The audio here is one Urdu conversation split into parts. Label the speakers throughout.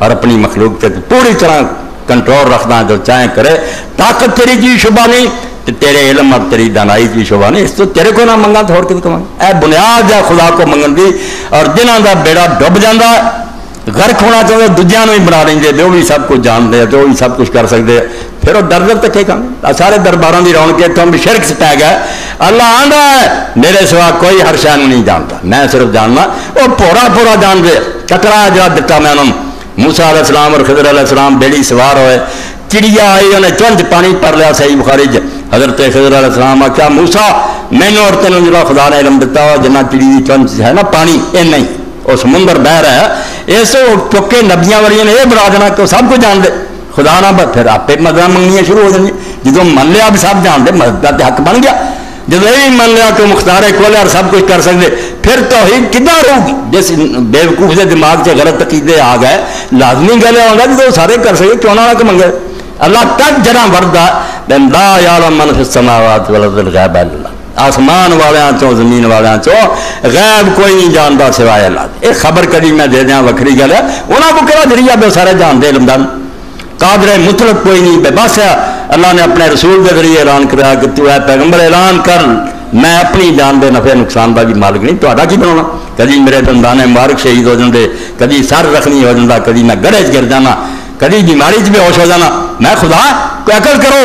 Speaker 1: اور اپنی مخلوق سے پوری طرح کنٹرول رکھنا، جو چاہیں کرے. طاقت تیری کی شبہ نہیں، تیرے علم اور تیری دانائی کی شبہ نہیں. اس تو تیرے کو نہ منگا تو اور کسی کو منگا. اے بنیاد ہے خدا کو منگن دی. اور جنہاں دا بیڑا ڈب جاندہ غرق ہونا چاہتے دوجیاں ہی بنا لیں گے، وہ بھی سب کچھ جانتے ہیں، وہ بھی سب کچھ کر سکتے ہیں. پھر وہ در در تکے کام سارے درباراں دی رون کے تم بھی شرک سے پہ گئے. اللہ آندا ہے میرے سوا کوئی ہر شے نہیں جانتا، میں صرف جاننا. وہ پورا پورا جان دے. چکرا جا دتا میں انہوں موسیٰ علیہ السلام اور خضر علیہ السلام بیڑی سوار ہوئے، چڑیا آئی انہیں چونج پانی پر لیا. صحیح بخاری حضرت خضر علیہ السلام کیا موسیٰ مینوں اور تینوں جڑا خدا نے علم دیتا ہوا جنہ چڑی دی چونج ہے نا پانی اے نہیں وہ سمندر بہ رہا ہے، اس چکے نبیاں والی نے یہ بڑا دینا کہ سب کچھ جان دے. خدا نہ پھر آپ مدد منگنیاں شروع ہو جائیں. جدو من لیا بھی سب جان دے مدد کا حق بن گیا. جب یہ من لیا کہ مختار کھولے اور سب کچھ کر سکتے پھر توحید کدھر رہے گی؟ جس بیوقوف کے دماغ سے غلط عقیدے آ گئے لازمی گل ہوگا کہ سارے کر سکے کیوں نہ کہ منگے. اللہ تک جرا وردہ لا یعلم من فی السماوات والارض الغیب الا اللہ. آسمان والیاں چوں زمین والیاں چوں غیب کوئی نہیں جانتا سوائے اللہ. ایک خبر کری میں دے دیاں وکری گل ہے انہاں کو کہڑا ذریعہ بے سارے جانتے علمدان. قادر مطلق کوئی نہیں بے بس ہے. اللہ نے اپنے رسول کے ذریعے اعلان کرایا کہ تو اے پیغمبر اعلان کر میں اپنی جان دے نفع نقصان کا بھی مالک نہیں. تو کی بنانا کدی میرے دندان مبارک شہید ہو جاندے، کدی سر رکھنی ہو جاتا، کدی میں گڑھے گر جانا، کدی بیماری بے ہوش ہو جانا. میں خدا کوئی عقل کرو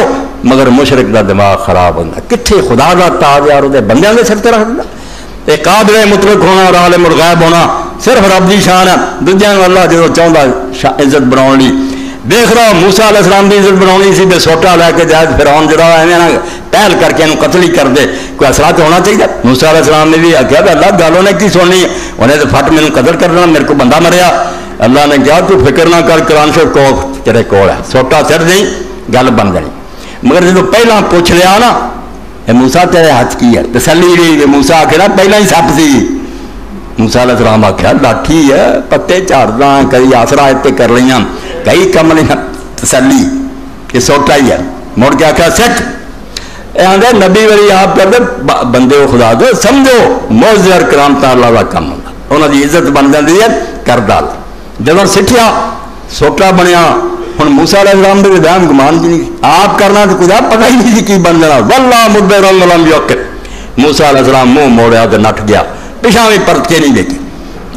Speaker 1: مگر مشرک دا دماغ خراب ہوتا. کتنے خدا دا تاج یار وہ بندیاں دے سر تے رکھ دینا. ایک قادر مطلق ہونا اور عالم الغیب ہونا صرف رب دی شان ہے. دوجیاں اللہ جدو چاہتا عزت بناؤ لی دیکھ رہا موسیٰ علیہ السلام کی عزت بنانی سی بے سوٹا لے کے جائے فرعون جڑا ہے پہل کر کے قتل ہی کر دے. کوئی اثرات تو ہونا چاہیے. موسیٰ علیہ السلام نے بھی آخیا کہ اللہ گل انہیں کی سننی ہے، انہیں تو فٹ میرے قتل کر دینا، میرے کو بندہ مریا. اللہ نے کہا تو فکر نہ کر قرآن سے کو تیرے کول ہے سوٹا سر دیں گل بن جانی. مگر جب پہلا پوچھ لیا نا موسیٰ تیرے ہاتھ کی ہے تسلی رہی. موسیٰ آخر پہلا ہی سپ سی. موسیٰ علیہ السلام آخیا لاٹھی ہے پتے چاڑدا کئی آسرا اتنے کر لیاں کئی کم نہیں تسلی یہ سوٹا ہی ہے. مڑ کے آخیا سکھ آدھے نبی والی آپ کر دے بندے ہو خدا دو سمجھو موزے اور کرامتا اللہ کا کام ہوتا انہوں کی عزت بن جاتی ہے کر ڈال. جب سٹھیا سوٹا بنیا ہوں موسیٰ علیہ السلام کے دام گمان کی نہیں آپ کرنا تو کچھ پتہ ہی نہیں کی بن جانا. واللہ مدبر لم یوقف موسیٰ علیہ السلام منہ موڑیا تو نٹ گیا پیچھا بھی پرت کے نہیں دیکھی.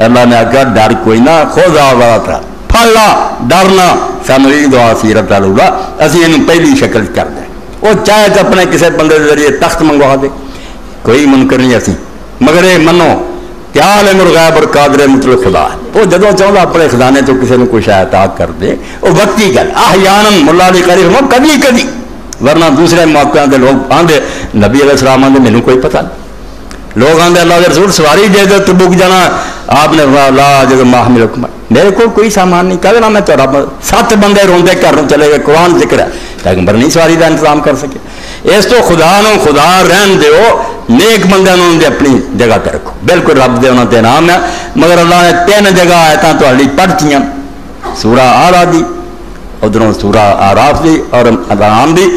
Speaker 1: اللہ نے آخیا ڈر کوئی نہ خوضا والا تھا پھلا ڈرنا سانو یہ دعا سیرت لوگا اسی یہ پہلی شکل کر دیں. وہ چاہے تو اپنے کسی بندے کے ذریعے تخت منگوا دے کوئی منکر نہیں اسی مگر یہ منو کہ عالم الغیب اور قادر مطلق خدا ہے. وہ جدو چاہتا اپنے خزانے تو کسی نے کوئی شاید عطا کر دے وہ وقتی گل احیاناً ملا علی قاری ہو کبھی کبھی ورنہ دوسرے موقعوں کے لوگ آندے نبی علیہ السلام آندے مینوں کوئی پتہ نہیں. لوگ آندے اللہ کے رسول سواری دے دو تبوک جانا آپ نے لا جب محمل حکمت میرے کو کوئی سامان نہیں کہنا میں تو رب 7 بندے روندے گھر چلے گئے قرآن ذکر ہے پیغمبر نہیں سواری کا انتظام کر سکے. اس تو خدا نو خدا رہن دیو نیک بندے انہوں نے اپنی جگہ تے رکھو بالکل رب دے انہوں تے نام ہے. مگر اللہ نے 3 جگہ آیتاں تہاڈی پڑھتیاں سورہ آرا دی ادھروں سورہ آراف دی اور انعام دی.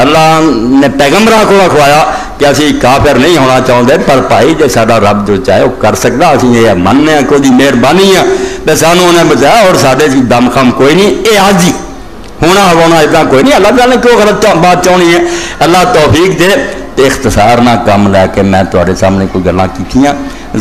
Speaker 1: اللہ نے پیغمبراں کو رکھوایا کہ اسی کافر نہیں ہونا چاہتے پر بھائی جے ساڈا رب جو چاہے وہ کر سکتا اسی یہ مننے کو دی مہربانی ہے تے سانوں انہیں بچایا اور ساڈے سی دم خم کوئی نہیں. اے حاجی ہونا ہونا اتنا کوئی نہیں. اللہ تعالیٰ نے کیوں غلط بات چاہنی ہے. اللہ توفیق دے تے اختصار نہ کم لے کے میں تواڈے سامنے کوئی گلاں کیتیاں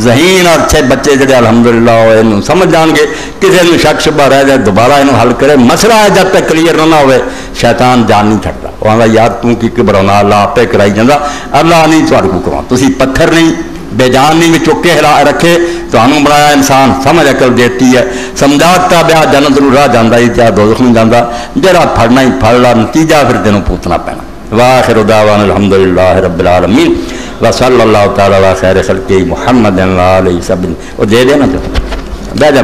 Speaker 1: ذہین اور اچھے بچے جڑے الحمدللہ وہ سمجھ جان گے. کسی نے شک شبہ رہ جائے دوبارہ یہ حل کرے. مسئلہ ہے جب تک کلیئر نہ ہوئے شیطان جان نہیں چھڑتا. وہ آتا یار توں کی گھبراؤنا اللہ آپ پہ کرائی جانا اللہ نہیں تھوڑے کو کروا تسی پتھر نہیں بے جان نہیں چکے ہلا رکھے تمہوں بنایا انسان سمجھ عقل دیتی ہے سمجھاتا بیا جنت نو راہ جانا ہی کیا دوزخ نہیں جانا جرا پھڑنا ہی پھڑ لا نتیجہ پھر تینوں پوتنا پینا. واخر دعوانا الحمدللہ رب العالمین وصلی اللہ تعالی علی خیر خلقہ محمد علیہ وسلم. وہ دے دینا جو بہ جا